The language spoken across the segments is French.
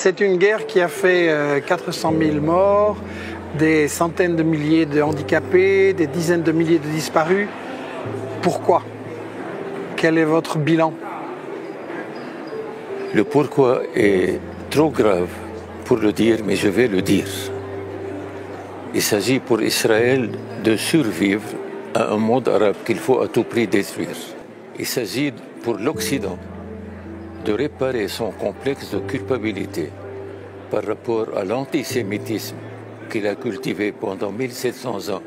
C'est une guerre qui a fait 400 000 morts, des centaines de milliers de handicapés, des dizaines de milliers de disparus. Pourquoi? Quel est votre bilan? Le pourquoi est trop grave pour le dire, mais je vais le dire. Il s'agit pour Israël de survivre à un monde arabe qu'il faut à tout prix détruire. Il s'agit pour l'Occident de réparer son complexe de culpabilité par rapport à l'antisémitisme qu'il a cultivé pendant 1700 ans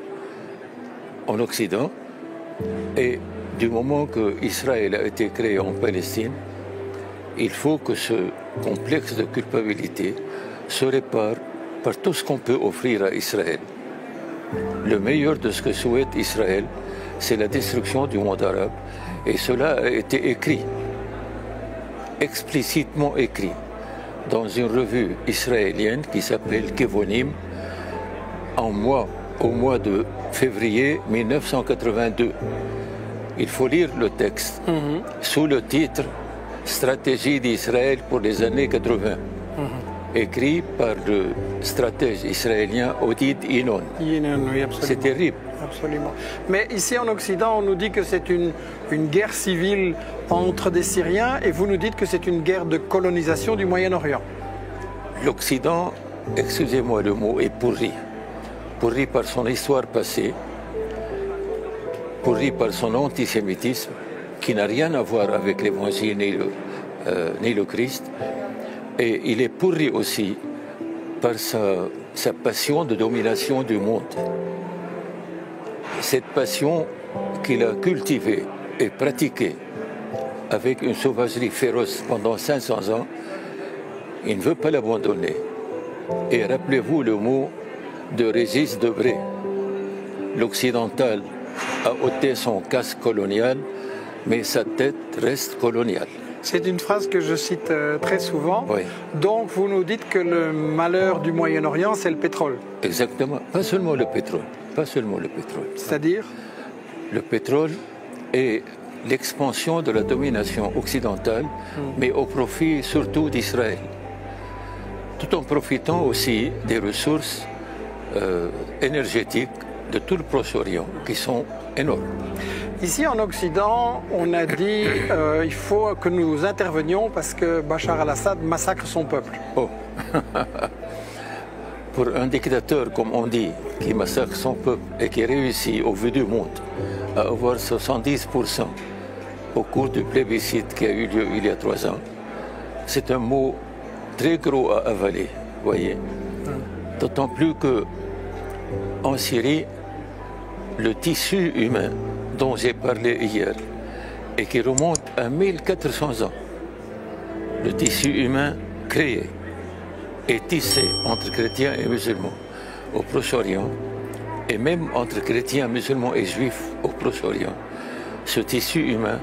en Occident. Et du moment que Israël a été créé en Palestine, il faut que ce complexe de culpabilité se répare par tout ce qu'on peut offrir à Israël. Le meilleur de ce que souhaite Israël, c'est la destruction du monde arabe, et cela a été écrit, explicitement écrit, dans une revue israélienne qui s'appelle Kevonim, au mois de février 1982. Il faut lire le texte sous le titre « Stratégie d'Israël pour les années 80 », écrit par le stratège israélien Oded Yinon. Oui, absolument. C'est terrible. Absolument. Mais ici en Occident, on nous dit que c'est une guerre civile entre des Syriens et vous nous dites que c'est une guerre de colonisation du Moyen-Orient. L'Occident, excusez-moi le mot, est pourri. Pourri par son histoire passée, pourri par son antisémitisme, qui n'a rien à voir avec l'Évangile ni le Christ. Et il est pourri aussi par sa passion de domination du monde. Cette passion qu'il a cultivée et pratiquée avec une sauvagerie féroce pendant 500 ans, il ne veut pas l'abandonner. Et rappelez-vous le mot de Régis Debray. L'occidental a ôté son casque colonial, mais sa tête reste coloniale. C'est une phrase que je cite très souvent. Oui. Donc vous nous dites que le malheur du Moyen-Orient, c'est le pétrole. Exactement. Pas seulement le pétrole. Pas seulement le pétrole. C'est-à-dire? Le pétrole et l'expansion de la domination occidentale, mais au profit surtout d'Israël. Tout en profitant aussi des ressources énergétiques de tout le Proche-Orient, qui sont énormes. Ici en Occident, on a dit il faut que nous intervenions parce que Bachar al-Assad massacre son peuple. Oh. Pour un dictateur, comme on dit, qui massacre son peuple et qui réussit au vu du monde à avoir 70% au cours du plébiscite qui a eu lieu il y a 3 ans, c'est un mot très gros à avaler, voyez. D'autant plus que en Syrie, le tissu humain dont j'ai parlé hier et qui remonte à 1400 ans, le tissu humain créé et tissé entre chrétiens et musulmans au Proche-Orient, et même entre chrétiens, musulmans et juifs au Proche-Orient, ce tissu humain,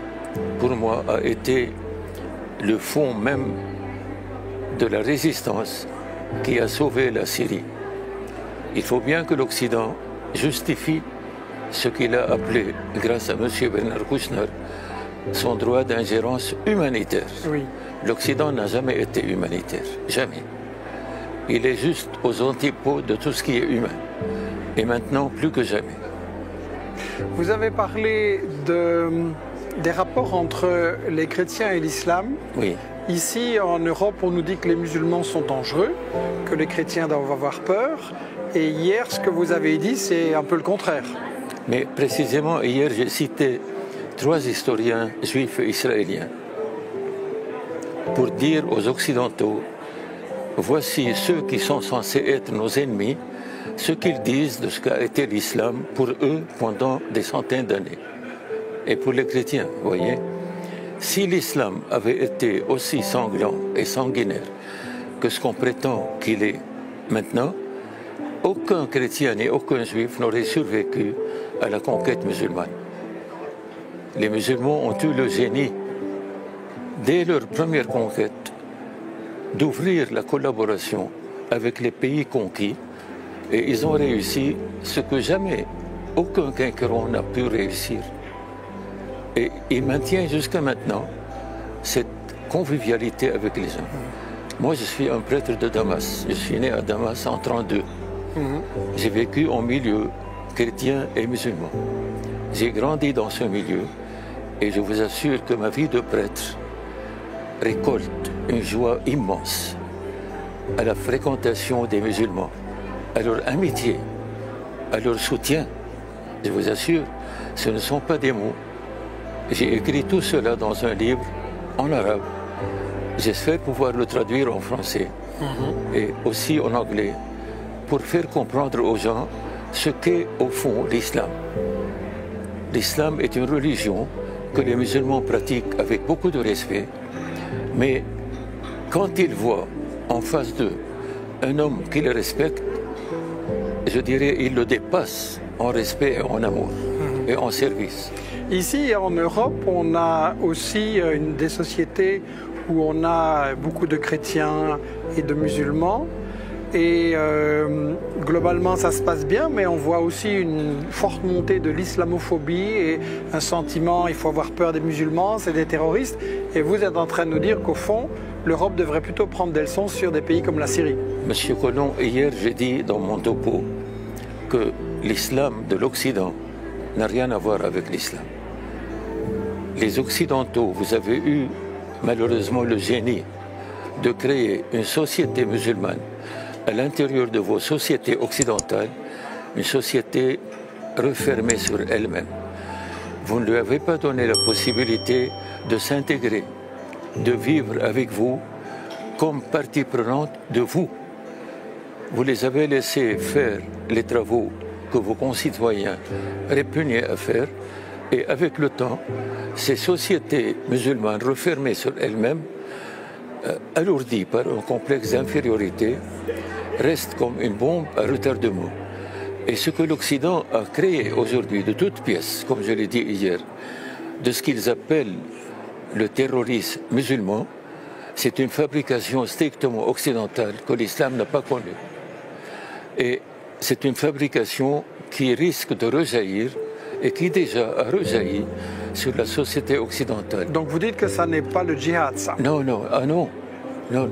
pour moi, a été le fond même de la résistance qui a sauvé la Syrie. Il faut bien que l'Occident justifie ce qu'il a appelé, grâce à M. Bernard Kouchner, son droit d'ingérence humanitaire. Oui. L'Occident n'a jamais été humanitaire, jamais. Il est juste aux antipodes de tout ce qui est humain. Et maintenant, plus que jamais. Vous avez parlé des rapports entre les chrétiens et l'islam. Oui. Ici, en Europe, on nous dit que les musulmans sont dangereux, que les chrétiens doivent avoir peur. Et hier, ce que vous avez dit, c'est un peu le contraire. Mais précisément, hier, j'ai cité 3 historiens juifs et israéliens pour dire aux Occidentaux, voici ceux qui sont censés être nos ennemis, ce qu'ils disent de ce qu'a été l'islam pour eux pendant des centaines d'années. Et pour les chrétiens, vous voyez, si l'islam avait été aussi sanglant et sanguinaire que ce qu'on prétend qu'il est maintenant, aucun chrétien ni aucun juif n'aurait survécu à la conquête musulmane. Les musulmans ont eu le génie, dès leur première conquête, d'ouvrir la collaboration avec les pays conquis, et ils ont réussi ce que jamais aucun conquérant n'a pu réussir. Et ils maintiennent jusqu'à maintenant cette convivialité avec les gens. Moi, je suis un prêtre de Damas. Je suis né à Damas en 1932. J'ai vécu en milieu chrétien et musulman. J'ai grandi dans ce milieu et je vous assure que ma vie de prêtre récolte une joie immense à la fréquentation des musulmans, à leur amitié, à leur soutien. Je vous assure, ce ne sont pas des mots. J'ai écrit tout cela dans un livre en arabe. J'espère pouvoir le traduire en français et aussi en anglais pour faire comprendre aux gens ce qu'est au fond l'islam. L'islam est une religion que les musulmans pratiquent avec beaucoup de respect, mais quand ils voient en face d'eux un homme qui les respecte, je dirais ils le dépassent en respect et en amour et en service. Ici en Europe, on a aussi des sociétés où on a beaucoup de chrétiens et de musulmans. Et globalement, ça se passe bien, mais on voit aussi une forte montée de l'islamophobie et un sentiment, il faut avoir peur des musulmans, c'est des terroristes. Et vous êtes en train de nous dire qu'au fond, l'Europe devrait plutôt prendre des leçons sur des pays comme la Syrie. Monsieur Collomb, hier, j'ai dit dans mon topo que l'islam de l'Occident n'a rien à voir avec l'islam. Les Occidentaux, vous avez eu malheureusement le génie de créer une société musulmane à l'intérieur de vos sociétés occidentales, une société refermée sur elle-même. Vous ne lui avez pas donné la possibilité de s'intégrer, de vivre avec vous comme partie prenante de vous. Vous les avez laissés faire les travaux que vos concitoyens répugnaient à faire, et avec le temps, ces sociétés musulmanes refermées sur elles-mêmes, alourdies par un complexe d'infériorité, restent comme une bombe à retardement. Et ce que l'Occident a créé aujourd'hui de toutes pièces, comme je l'ai dit hier, de ce qu'ils appellent le terrorisme musulman, c'est une fabrication strictement occidentale que l'islam n'a pas connue. Et c'est une fabrication qui risque de rejaillir et qui déjà a rejailli sur la société occidentale. Donc vous dites que ça n'est pas le djihad, ça? Non, non, non.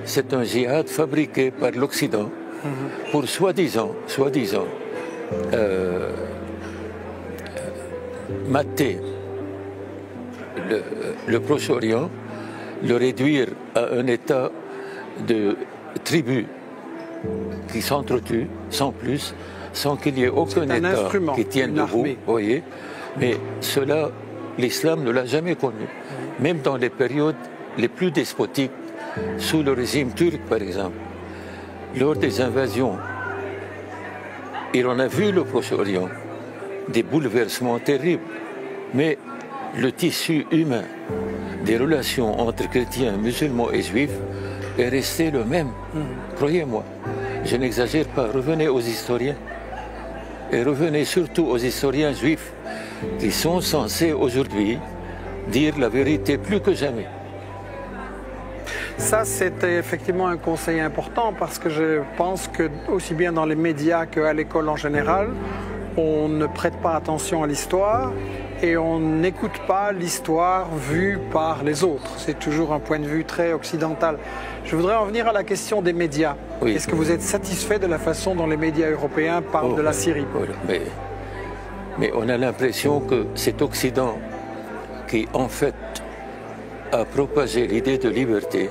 C'est un djihad fabriqué par l'Occident pour soi-disant mater le Proche-Orient, le réduire à un état de tribus qui s'entretuent sans plus, sans qu'il y ait aucun État qui tienne debout, voyez. Mais cela, l'islam ne l'a jamais connu. Même dans les périodes les plus despotiques, sous le régime turc par exemple, lors des invasions, il en a vu le Proche-Orient, des bouleversements terribles. Mais le tissu humain des relations entre chrétiens, musulmans et juifs est resté le même. Croyez-moi, je n'exagère pas. Revenez aux historiens. Et revenez surtout aux historiens juifs qui sont censés aujourd'hui dire la vérité plus que jamais. Ça, c'était effectivement un conseil important parce que je pense que aussi bien dans les médias qu'à l'école en général, on ne prête pas attention à l'histoire et on n'écoute pas l'histoire vue par les autres. C'est toujours un point de vue très occidental. Je voudrais en venir à la question des médias. Oui. Est-ce que vous êtes satisfait de la façon dont les médias européens parlent de la Syrie? Mais on a l'impression que cet Occident qui, en fait, a propagé l'idée de liberté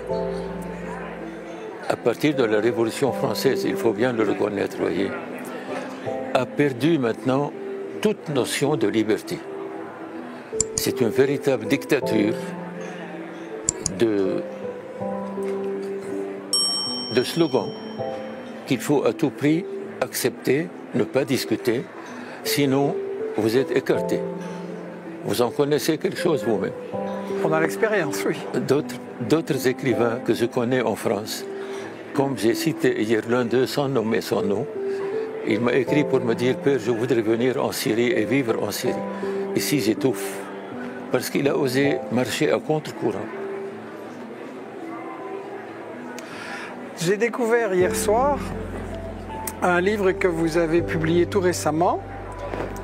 à partir de la Révolution française, il faut bien le reconnaître, voyez, a perdu maintenant toute notion de liberté. C'est une véritable dictature de slogans qu'il faut à tout prix accepter, ne pas discuter, sinon vous êtes écarté. Vous en connaissez quelque chose vous-même. On a l'expérience, oui. D'autres écrivains que je connais en France, comme j'ai cité hier l'un d'eux sans nommer son nom, il m'a écrit pour me dire « Père, je voudrais venir en Syrie et vivre en Syrie. » Ici, j'étouffe, parce qu'il a osé marcher à contre-courant. J'ai découvert hier soir un livre que vous avez publié tout récemment,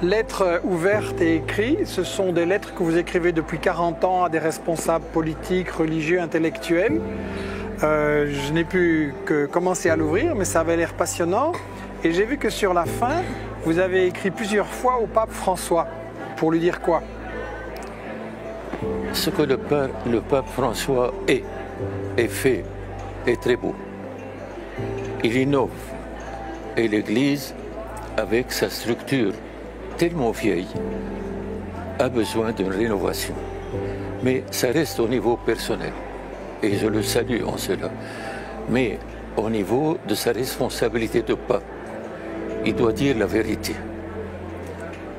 Lettres ouvertes et écrites. Ce sont des lettres que vous écrivez depuis 40 ans à des responsables politiques, religieux, intellectuels. Je n'ai pu que commencer à l'ouvrir, mais ça avait l'air passionnant. Et j'ai vu que sur la fin, vous avez écrit plusieurs fois au pape François. Pour lui dire quoi? Ce que le pape François est fait est très beau. Il innove. Et l'Église, avec sa structure tellement vieille, a besoin d'une rénovation. Mais ça reste au niveau personnel. Et je le salue en cela. Mais au niveau de sa responsabilité de pape, il doit dire la vérité.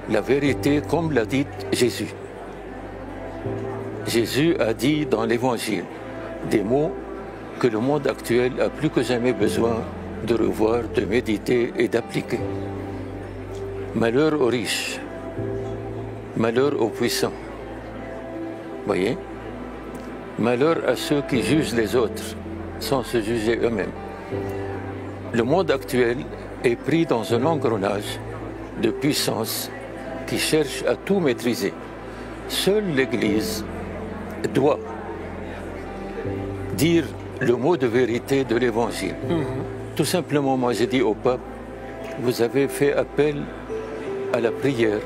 La vérité comme l'a dit Jésus. Jésus a dit dans l'Évangile des mots que le monde actuel a plus que jamais besoin de revoir, de méditer et d'appliquer. Malheur aux riches, malheur aux puissants. Voyez? Malheur à ceux qui jugent les autres sans se juger eux-mêmes. Le monde actuel est pris dans un engrenage de puissance qui cherche à tout maîtriser. Seule l'Église doit dire le mot de vérité de l'Évangile. Tout simplement, moi j'ai dit au pape, vous avez fait appel à la prière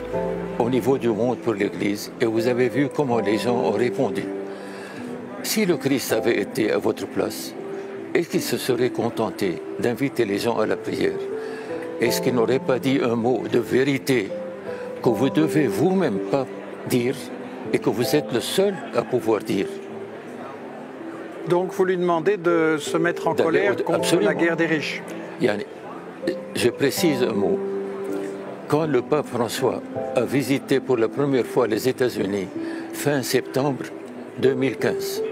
au niveau du monde pour l'Église et vous avez vu comment les gens ont répondu. Si le Christ avait été à votre place, est-ce qu'il se serait contenté d'inviter les gens à la prière? Est-ce qu'il n'aurait pas dit un mot de vérité que vous devez vous-même pas dire et que vous êtes le seul à pouvoir dire? Donc vous lui demandez de se mettre en colère contre absolument. La guerre des riches. Je précise un mot. Quand le pape François a visité pour la première fois les États-Unis fin septembre 2015,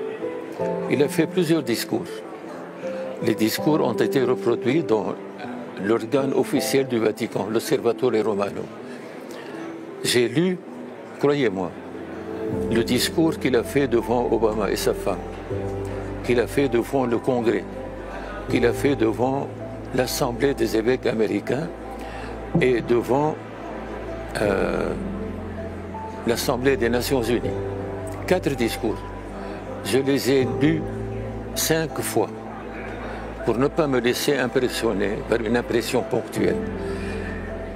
il a fait plusieurs discours. Les discours ont été reproduits dans l'organe officiel du Vatican, l'Osservatore Romano. J'ai lu, croyez-moi, le discours qu'il a fait devant Obama et sa femme, qu'il a fait devant le Congrès, qu'il a fait devant l'Assemblée des évêques américains et devant l'Assemblée des Nations Unies. 4 discours. Je les ai lus 5 fois pour ne pas me laisser impressionner par une impression ponctuelle.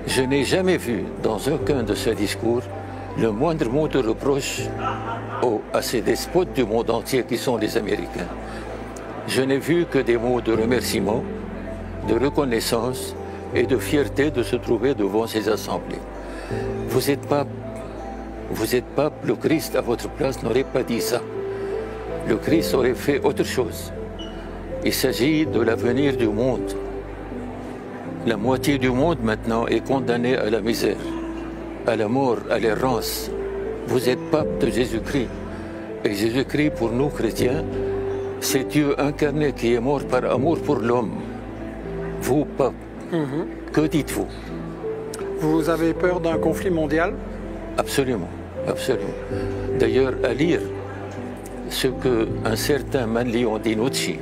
Je n'ai jamais vu dans aucun de ces discours le moindre mot de reproche à ces despotes du monde entier qui sont les Américains. Je n'ai vu que des mots de remerciement, de reconnaissance et de fierté de se trouver devant ces assemblées. Vous êtes pape, le Christ à votre place n'aurait pas dit ça. Le Christ aurait fait autre chose. Il s'agit de l'avenir du monde. La moitié du monde maintenant est condamnée à la misère, à la mort, à l'errance. Vous êtes pape de Jésus-Christ. Et Jésus-Christ, pour nous chrétiens, c'est Dieu incarné qui est mort par amour pour l'homme. Vous, pape, que dites-vous? Vous avez peur d'un conflit mondial? Absolument, absolument. D'ailleurs, à lire ce qu'un certain Manlio Dinucci,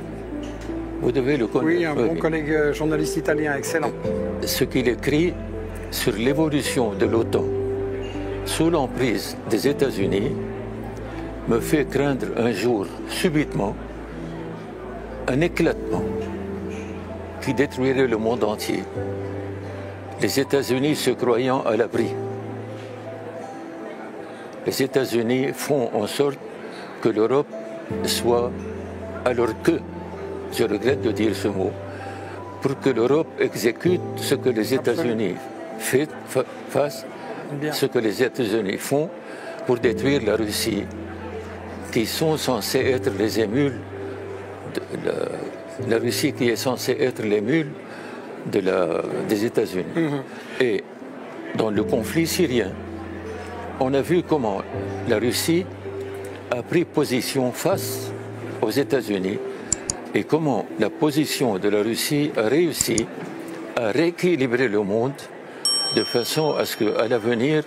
vous devez le connaître. Oui, un bon collègue journaliste italien, excellent. Ce qu'il écrit sur l'évolution de l'OTAN sous l'emprise des États-Unis me fait craindre un jour, subitement, un éclatement qui détruirait le monde entier. Les États-Unis se croyant à l'abri. Les États-Unis font en sorte que l'Europe soit, alors que, je regrette de dire ce mot, pour que l'Europe exécute ce que les États-Unis fassent, ce que les États-Unis font pour détruire la Russie, qui sont censés être les émules, la Russie qui est censée être l'émule des États-Unis. Et dans le conflit syrien, on a vu comment la Russie a pris position face aux États-Unis et comment la position de la Russie a réussi à rééquilibrer le monde de façon à ce qu'à l'avenir,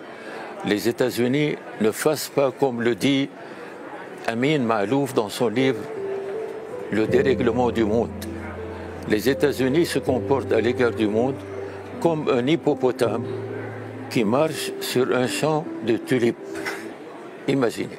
les États-Unis ne fassent pas, comme le dit Amin Maalouf dans son livre « Le dérèglement du monde ». Les États-Unis se comportent à l'égard du monde comme un hippopotame qui marche sur un champ de tulipes. Imaginez.